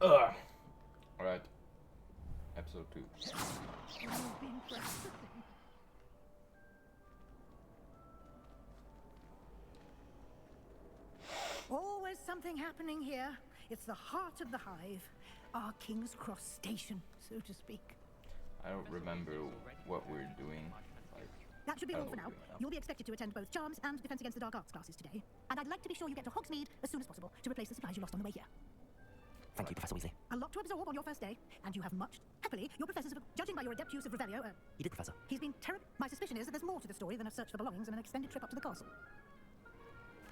Ugh. Alright. Episode 2. Always something happening here. It's the heart of the hive. Our King's Cross station, so to speak. I don't remember what we're doing. That should be all for now. You'll be expected to attend both Charms and Defense Against the Dark Arts classes today. And I'd like to be sure you get to Hogsmeade as soon as possible to replace the supplies you lost on the way here. Thank you, Professor Weasley. A lot to absorb on your first day, and you have much. Happily, your professors have, judging by your adept use of Revelio, You did, Professor. he's been terrible. My suspicion is that there's more to the story than a search for belongings and an extended trip up to the castle.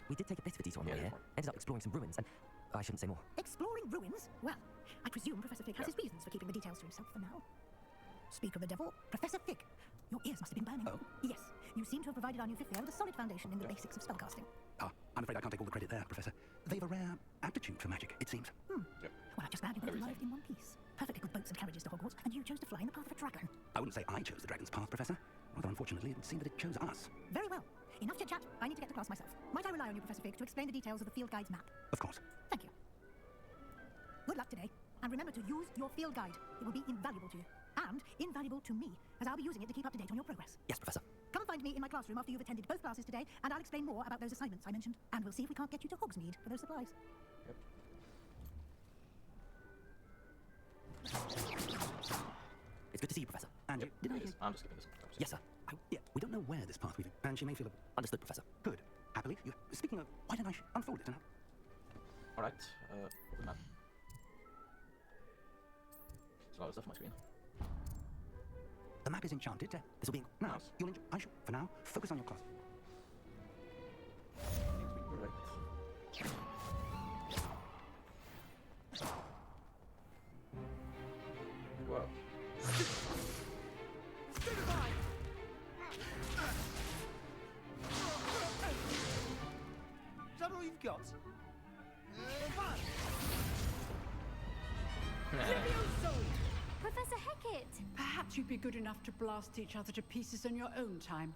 We did take a bit of a detour on the way here. Ended up exploring some ruins, and I shouldn't say more. Exploring ruins? Well, I presume Professor Fig has his reasons for keeping the details to himself for now. Speak of the devil, Professor Fig, your ears must have been burning. Oh? Yes, you seem to have provided our new fifth year with a solid foundation in the basics of spellcasting. I'm afraid I can't take all the credit there, Professor. They've a rare aptitude for magic, it seems. Well, I'm just glad you both arrived in one piece. Perfectly good boats and carriages to Hogwarts, and you chose to fly in the path of a dragon. I wouldn't say I chose the dragon's path, Professor. Rather unfortunately, it would seem that it chose us. Very well. Enough chit-chat. I need to get to class myself. Might I rely on you, Professor Fig, to explain the details of the field guide's map? Of course. Thank you. Good luck today, and remember to use your field guide. It will be invaluable to you, and invaluable to me, as I'll be using it to keep up to date on your progress. Yes, Professor. Come and find me in my classroom after you've attended both classes today, and I'll explain more about those assignments I mentioned, and we'll see if we can't get you to Hogsmeade for those supplies. Yep. It's good to see you, Professor. And Yep. did I It hear? is. I'm just giving this. Yes, sir. Yeah, we don't know where this path we've and she may feel Understood, Professor. good. Happily, you. Speaking of, why don't I unfold it and have... Alright. Open map. There's a lot of stuff on my screen. The map is enchanted. This will be... Now, Nice. you'll enjoy... I shall, for now, focus on your class. Right. Well. Is that all you've got? Professor Hecat! Perhaps you'd be good enough to blast each other to pieces in your own time.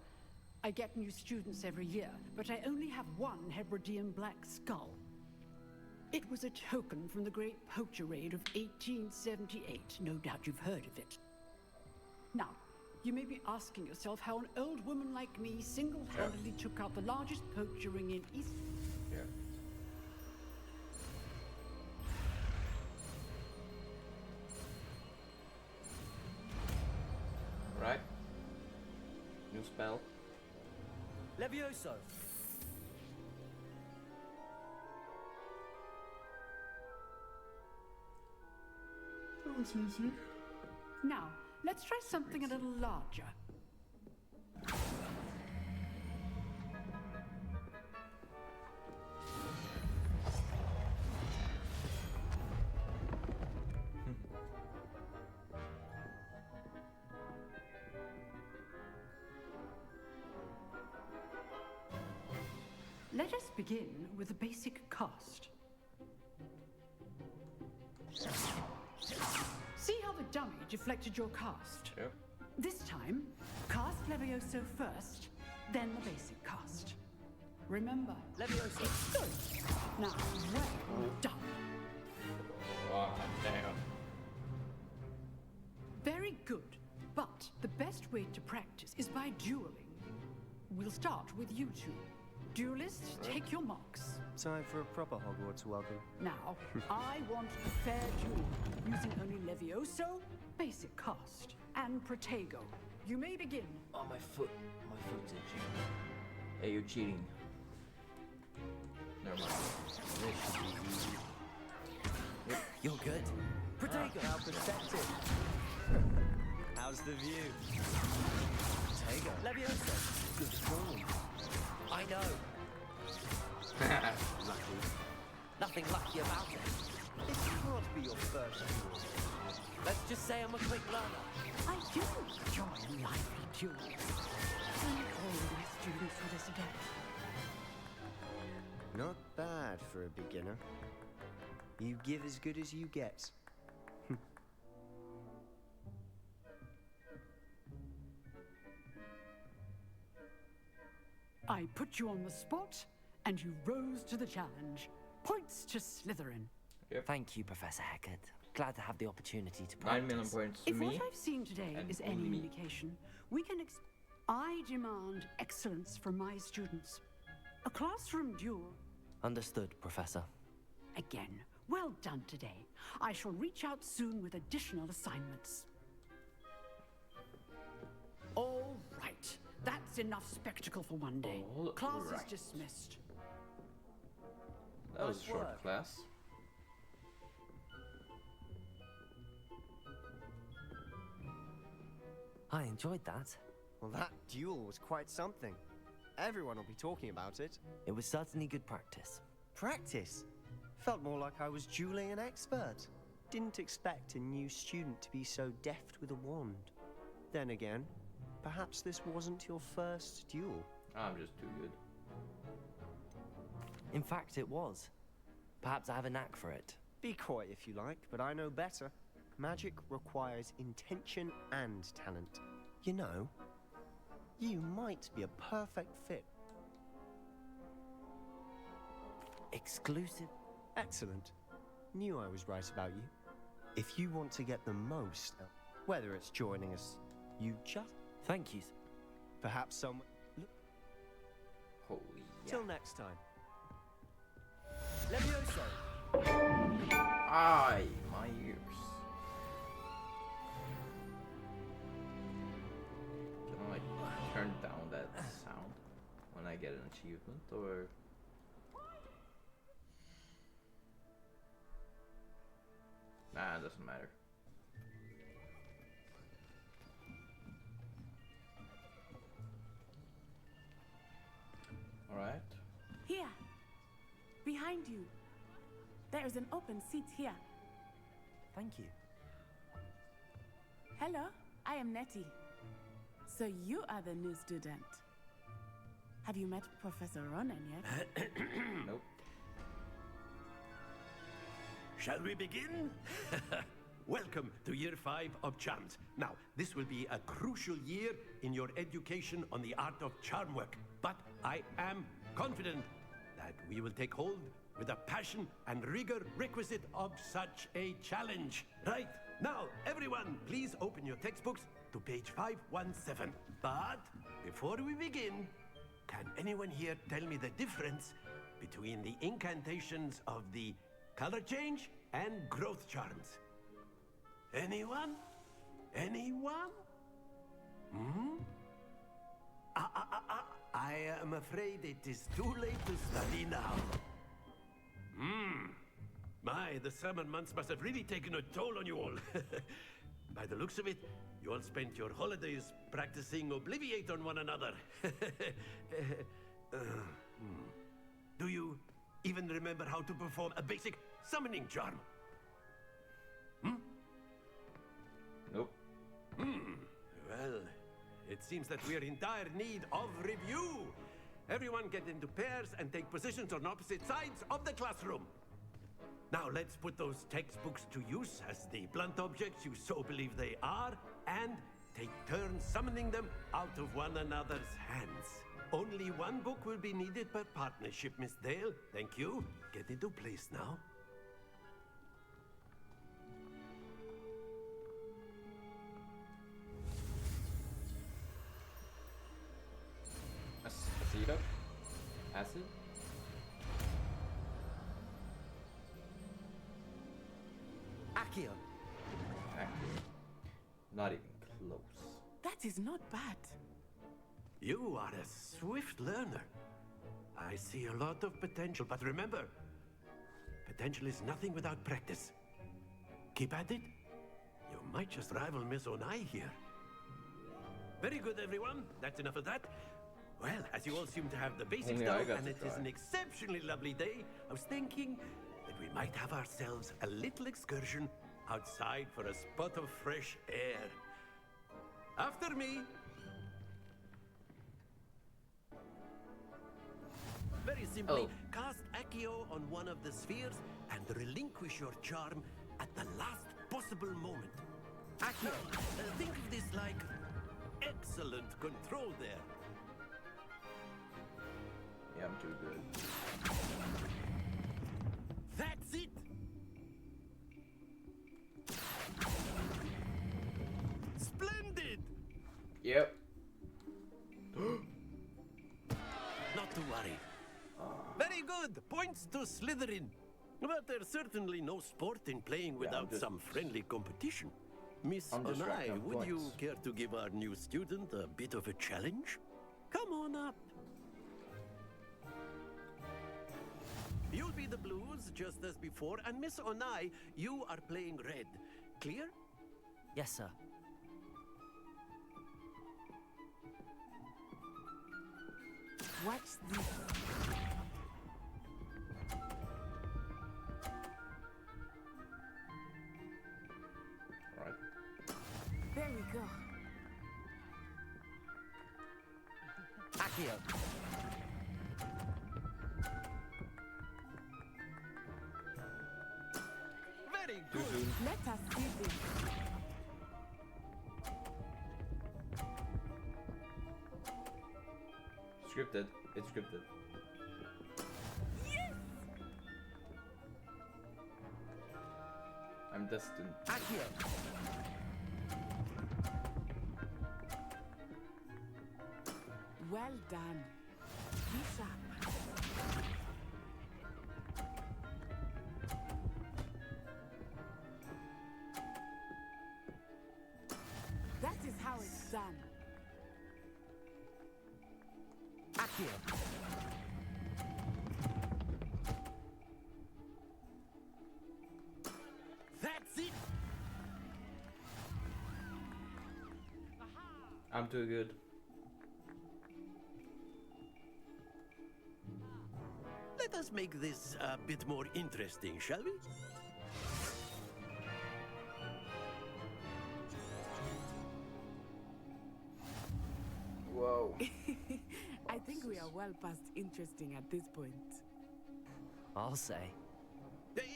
I get new students every year, but I only have one Hebridean black skull. It was a token from the Great Poacher Raid of 1878. No doubt you've heard of it. Now, you may be asking yourself how an old woman like me single-handedly took out the largest poacher ring in East... Yeah. Right. New spell. Levioso! That was easy. Now, let's try something a little larger. Let us begin with a basic cast. See how the dummy deflected your cast? Yep. This time, cast Levioso first, then the basic cast. Remember, Levioso! it's good. Now, well done. Oh, damn. Very good. But the best way to practice is by dueling. We'll start with you two. Duelists, take your marks. Time for a proper Hogwarts welcome. Now, I want a fair duel, using only Levioso, basic cast, and Protego. You may begin. Oh, my foot's itching. Hey, you're cheating. Never mind. This should be easy. You're good. Protego! Now perspective. How's the view? Protego. Levioso! Good form. I know. Lucky. Nothing lucky about it. This can't be your first duel. Let's just say I'm a quick learner. I do enjoy lively duels. Bring all my students with us again. Not bad for a beginner. You give as good as you get. I put you on the spot, and you rose to the challenge. Points to Slytherin. Yep. Thank you, Professor Heckard. Glad to have the opportunity to 9 million practice. points to If me. what I've seen today and is any only me. indication, we can I demand excellence from my students. A classroom duel. Understood, Professor. Again, well done today. I shall reach out soon with additional assignments. All right. That's enough spectacle for one day. All Class right. is dismissed. That was a Nice short work. class. I enjoyed that. Well, that duel was quite something. Everyone will be talking about it. It was certainly good practice. Practice? Felt more like I was dueling an expert. Didn't expect a new student to be so deft with a wand. Then again, perhaps this wasn't your first duel. I'm just too good. In fact, it was. Perhaps I have a knack for it. Be coy if you like, but I know better. Magic requires intention and talent. You know, you might be a perfect fit. Exclusive? Excellent. Knew I was right about you. If you want to get the most, whether it's joining us, you just... Thank you. Perhaps some... Look, Holy yeah. till next time. Levioso! Aye, my ears. Can I like turn down that sound when I get an achievement, or? Nah, it doesn't matter. Alright. Here, behind you. There is an open seat here. Thank you. Hello, I am Nettie. So you are the new student. Have you met Professor Ronan yet? Nope. Shall we begin? Welcome to Year 5 of Charms. Now, this will be a crucial year in your education on the art of charm work. But I am confident that we will take hold with the passion and rigor requisite of such a challenge. Right, now, everyone, please open your textbooks to page 517. But before we begin, can anyone here tell me the difference between the incantations of the color change and growth charms? Anyone? Anyone? Hmm? I am afraid it is too late to study now. My, the summer months must have really taken a toll on you all. By the looks of it, you all spent your holidays practicing Obliviate on one another. Do you even remember how to perform a basic summoning charm? Nope. Well, it seems that we are in dire need of review. Everyone get into pairs and take positions on opposite sides of the classroom. Now let's put those textbooks to use as the blunt objects you so believe they are, and take turns summoning them out of one another's hands. Only one book will be needed per partnership, Miss Dale. Thank you. Get into place now. Aceto? Acid? Accio. Accurate. Not even close. That is not bad. You are a swift learner. I see a lot of potential, but remember, potential is nothing without practice. Keep at it. You might just rival Miss Onai here. Very good, everyone. That's enough of that. Well, as you all seem to have the basics Only down, I got and to it is try. an exceptionally lovely day, I was thinking that we might have ourselves a little excursion outside for a spot of fresh air. After me. Very simply, cast Accio on one of the spheres and relinquish your charm at the last possible moment. Accio, think of this like excellent control there. Yeah, I'm too good. That's it! Points to Slytherin. But there's certainly no sport in playing without some friendly competition. Miss I'm just Onai, racking up would you points. care to give our new student a bit of a challenge? Come on up. You'll be the blues just as before, and Miss Onai, you are playing red. Clear? Yes, sir. Watch this. Right. There we go. Accio. Very good. Let us see this. Scripted. It's scripted. I'm destined. Accio. Well done. Be sharp. That is how it's done. Accio. That's it. I'm too good. Let us make this a bit more interesting, shall we? Whoa. I think we are well past interesting at this point. I'll say.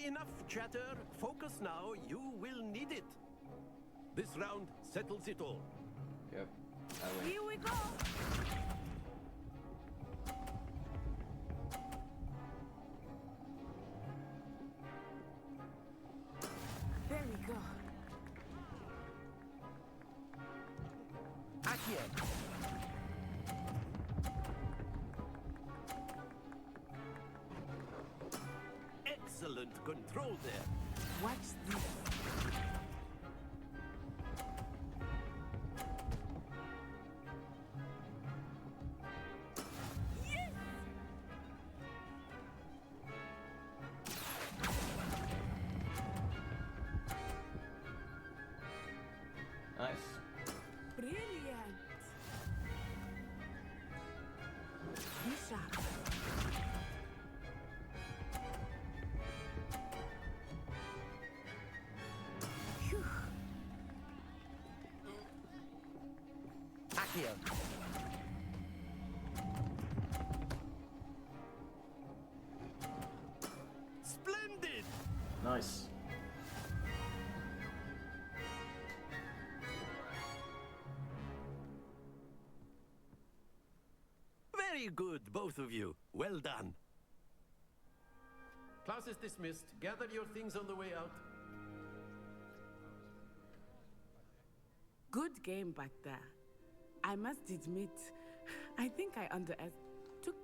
Enough chatter. Focus now. You will need it. This round settles it all. Yep. I win. Here we go. There we go. Accio. Excellent control there. Watch this. Nice. Brilliant. Be sharp. Phew. Accio. Splendid. Nice. Very good, both of you. Well done. Class is dismissed. Gather your things on the way out. Good game back there. I must admit, I think I took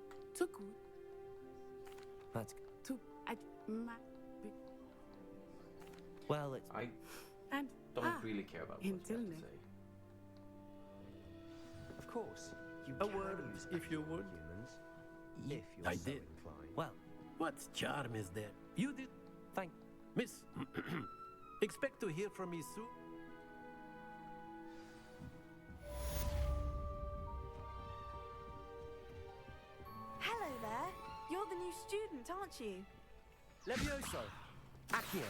That's... Well, it's... I and don't really care about what you have until to next. say. Of course, you A can word, use if you magic would. on humans, if you're I so did. inclined. Well, What charm is there? You did. thank... Miss, expect to hear from me soon. Hello there. You're the new student, aren't you? Levioso. Accio.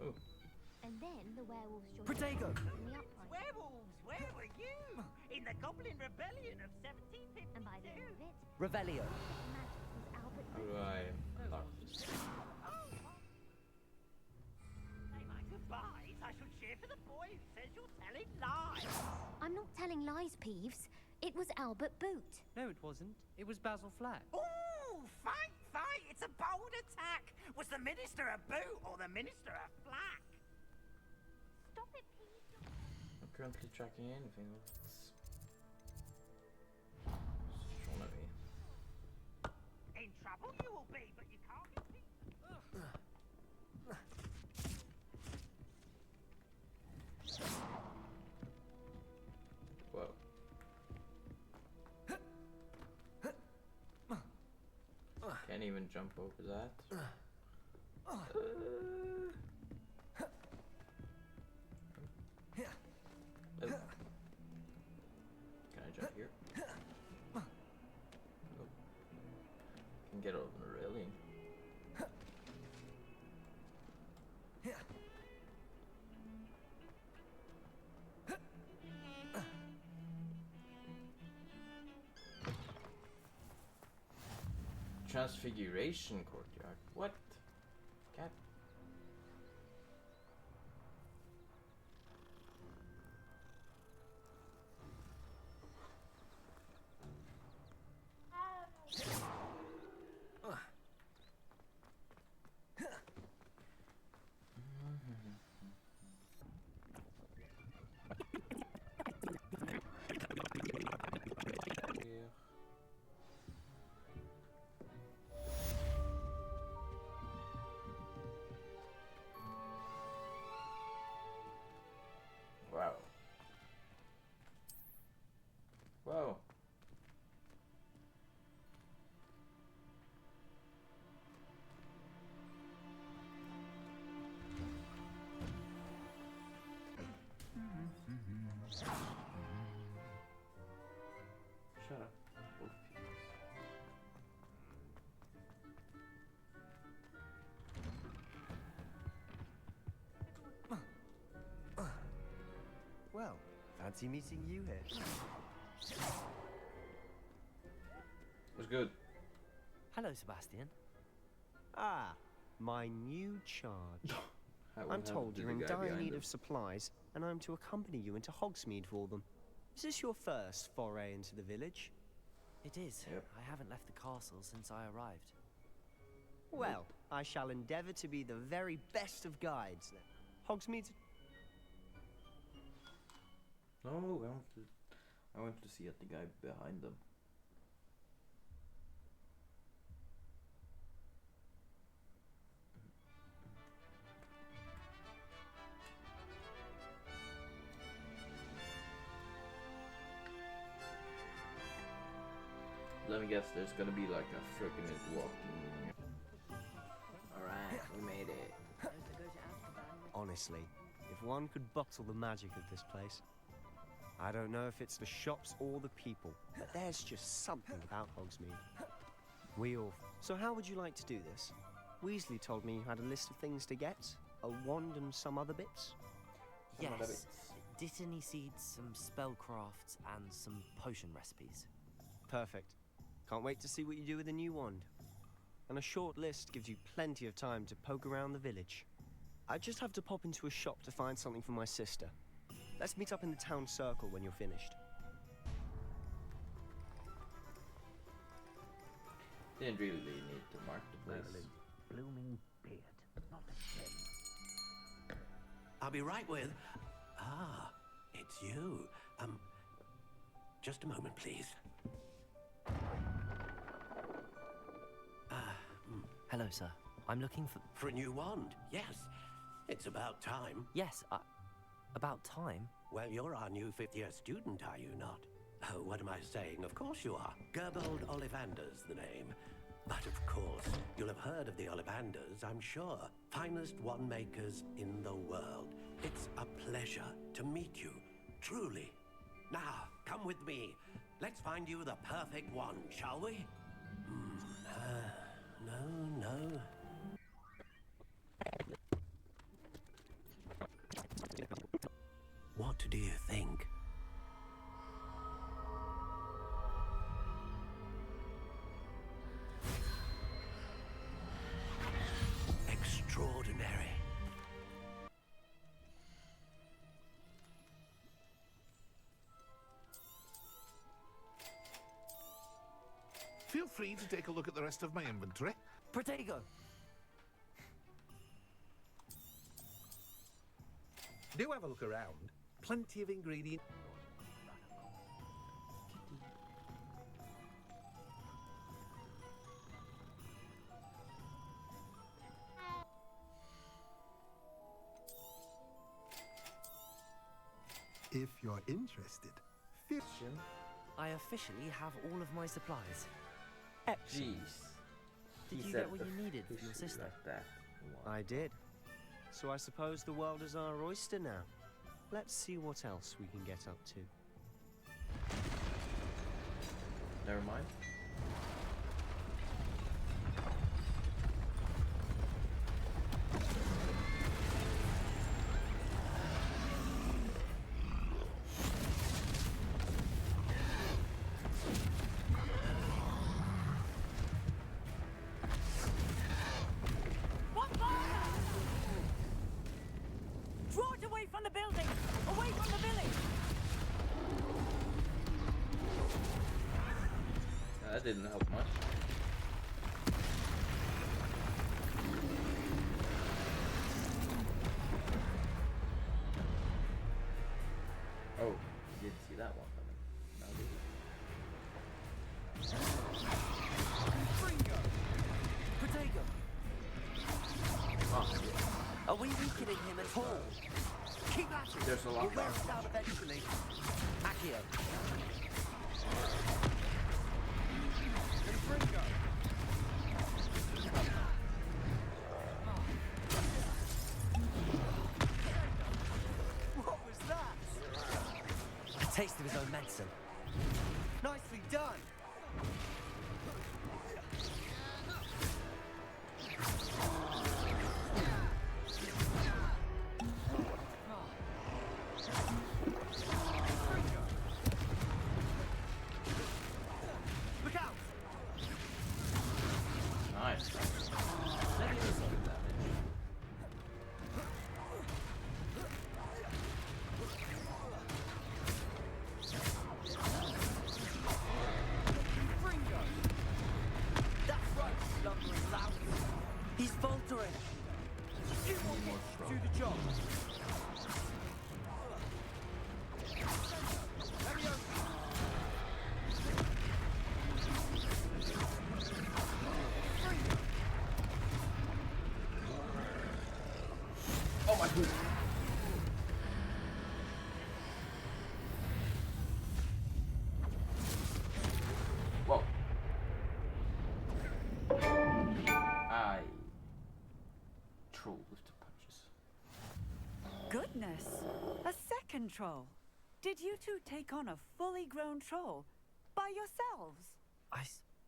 Oh. And then the werewolves joined Protego. in the uprising. Werewolves, where were you? In the Goblin Rebellion of 1752. And by the end of it, Revelio. magic was Albert How do I unlock? Say my goodbyes. I should cheer for the boy who says you're telling lies. I'm not telling lies, Peeves. It was Albert Boot. No, it wasn't. It was Basil Flack. Ooh, fight, fight. It's a bold attack. Was the Minister a boot or the Minister a flack? Stop it, Peeves. currently tracking anything. Let's show me. In trouble you will be, but you can't get me. Whoa. Can't even jump over that. Oh. Can I jump here? Oh. Can get over the railing. Transfiguration courtyard. What? Cat. Wow. Wow. Shut up. Both of you. Well, fancy meeting you here. Was good. Hello, Sebastian. Ah, my new charge. What I'm happened told to you're the in guy dire behind need him? of supplies, and I'm to accompany you into Hogsmeade for them. Is this your first foray into the village? It is. Yep. I haven't left the castle since I arrived. Well, I shall endeavour to be the very best of guides then. Hogsmeade. No, I want to see the guy behind them. Let me guess, there's gonna be like a 30-minute walking. Alright, we made it. Honestly, if one could bottle the magic of this place. I don't know if it's the shops or the people, but there's just something about Hogsmeade. We all. So how would you like to do this? Weasley told me you had a list of things to get, a wand and some other bits. Some other Yes. bits. Dittany seeds, some spellcrafts, and some potion recipes. Perfect. Can't wait to see what you do with the new wand. And a short list gives you plenty of time to poke around the village. I just have to pop into a shop to find something for my sister. Let's meet up in the town circle when you're finished. Didn't really need to mark the place. Merlin's blooming beard, not a shame. I'll be right with. Ah, it's you. Just a moment, please. Hello, sir. I'm looking for... For a new wand, yes. It's about time. Yes, about time? Well, you're our new fifth-year student, are you not? Oh, what am I saying? Of course you are. Gerbold Ollivander's the name. But of course, you'll have heard of the Ollivanders, I'm sure. Finest wand makers in the world. It's a pleasure to meet you, truly. Now, come with me. Let's find you the perfect wand, shall we? No. What do you think? Extraordinary. Feel free to take a look at the rest of my inventory. Protego! Do have a look around. Plenty of ingredients. If you're interested, I officially have all of my supplies. Excellent. Jeez. Did He you said get what you needed for your officially sister? like that. I did. So I suppose the world is our oyster now. Let's see what else we can get up to. Never mind. Draw it away from the building! Away from the village! That didn't help much. Oh, didn't see that one coming. Now Protego! oh, Are we weakening him at all? keep at it. there's a lot We'll wear more. it out eventually. Accio! What was that? A taste of his own medicine. Nicely done. Look out! Nice. That did some good damage. That's right, lumbering loudly. He's faltering! You want More it. strong. Do the job. Oh my god. Whoa. I troll with the punches. Goodness! A second troll! Did you two take on a fully grown troll? By yourselves?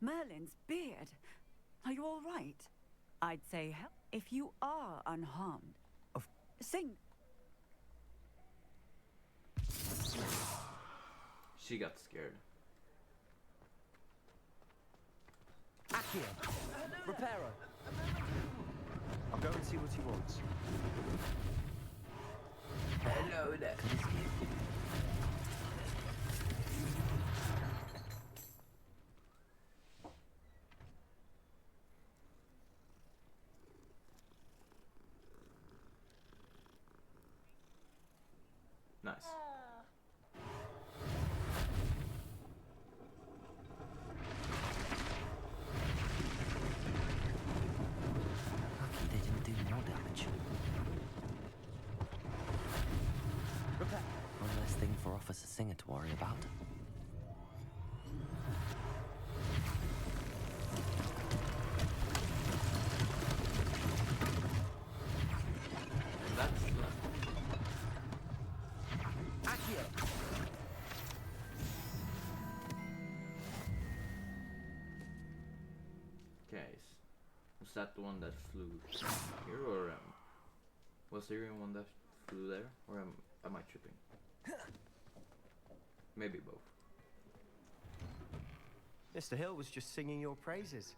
Merlin's beard. Are you all right? I'd say help if you are unharmed. Sing. She got scared. Accio! Reparo! I'll go and see what he wants. Hello there. Nice. Lucky they didn't do more damage. Repair. One less thing for Officer Singer to worry about. And that's Accio! okay. Was that the one that flew here, or was there even one that flew there, or am I tripping? Maybe both. Mr. Hill was just singing your praises.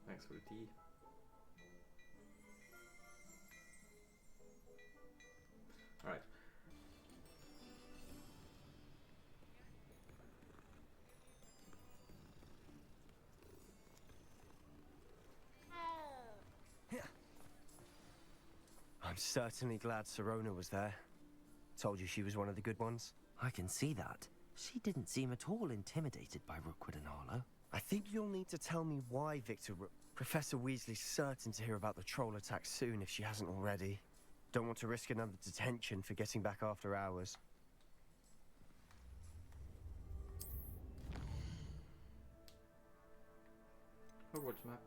Thanks for the tea. Alright. I'm certainly glad Sirona was there. Told you she was one of the good ones. I can see that. She didn't seem at all intimidated by Rookwood and Harlow. I think you'll need to tell me why Victor Professor Weasley's certain to hear about the troll attack soon if she hasn't already. Don't want to risk another detention for getting back after hours. Hogwarts map.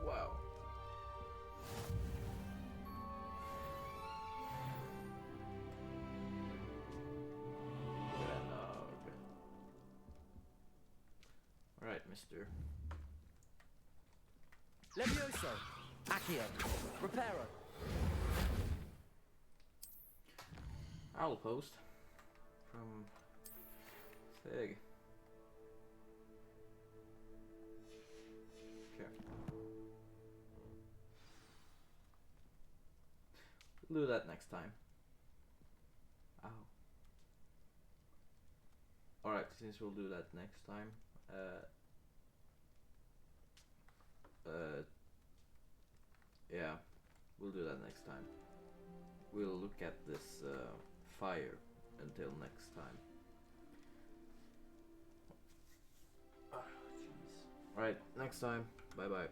Wow. Yeah, okay. Alright, mister. Levioso. Accio. Reparo. Owl post from Thig. Okay. We'll do that next time. Ow. Alright, since we'll do that next time, yeah, we'll do that next time. We'll look at this fire until next time. Alright, next time. Bye bye.